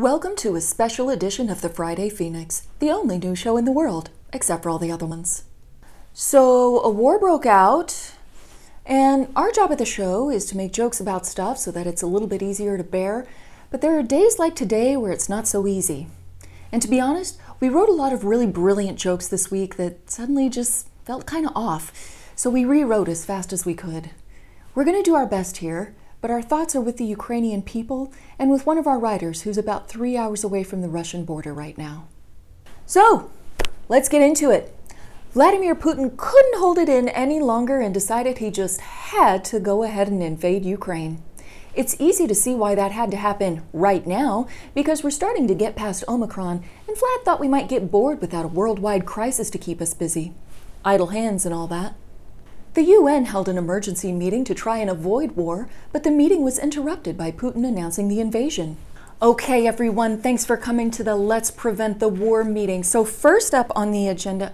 Welcome to a special edition of the Friday Fenix, the only news show in the world, except for all the other ones. So, a war broke out, and our job at the show is to make jokes about stuff so that it's a little bit easier to bear, but there are days like today where it's not so easy. And to be honest, we wrote a lot of really brilliant jokes this week that suddenly just felt kind of off, so we rewrote as fast as we could. We're going to do our best here, but our thoughts are with the Ukrainian people and with one of our writers who's about 3 hours away from the Russian border right now. So, let's get into it. Vladimir Putin couldn't hold it in any longer and decided he just had to go ahead and invade Ukraine. It's easy to see why that had to happen right now, because we're starting to get past Omicron, and Vlad thought we might get bored without a worldwide crisis to keep us busy. Idle hands and all that. The UN held an emergency meeting to try and avoid war, but the meeting was interrupted by Putin announcing the invasion. Okay, everyone, thanks for coming to the Let's Prevent the War meeting. So first up on the agenda,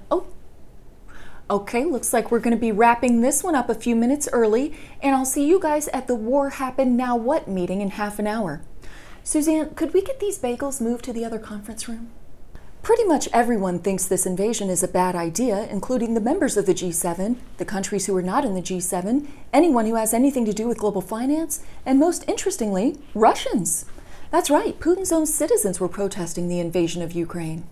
okay, looks like we're going to be wrapping this one up a few minutes early, and I'll see you guys at the War Happen Now What meeting in half an hour. Suzanne, could we get these bagels moved to the other conference room? Pretty much everyone thinks this invasion is a bad idea, including the members of the G7, the countries who are not in the G7, anyone who has anything to do with global finance, and most interestingly, Russians. That's right, Putin's own citizens were protesting the invasion of Ukraine.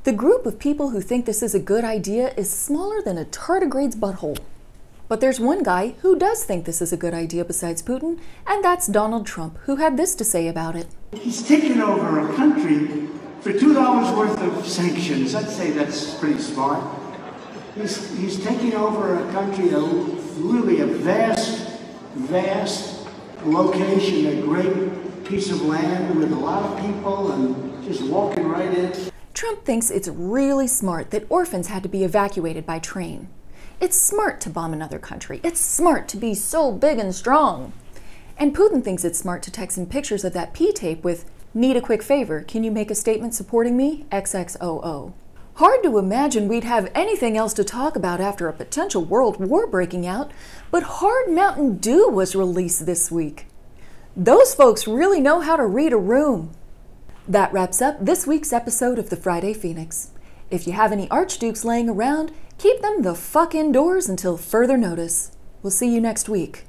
The group of people who think this is a good idea is smaller than a tardigrade's butthole. But there's one guy who does think this is a good idea besides Putin, and that's Donald Trump, who had this to say about it. He's taken over a country for $2 worth of sanctions. I'd say that's pretty smart. He's taking over a country, really a vast location, a great piece of land with a lot of people and just walking right in. Trump thinks it's really smart that orphans had to be evacuated by train. It's smart to bomb another country. It's smart to be so big and strong. And Putin thinks it's smart to text him pictures of that P-tape with, "Need a quick favor, can you make a statement supporting me? XXOO. Hard to imagine we'd have anything else to talk about after a potential world war breaking out, but Hard Mountain Dew was released this week. Those folks really know how to read a room. That wraps up this week's episode of the Friday Fenix. If you have any Archdukes laying around, keep them the fuck indoors until further notice. We'll see you next week.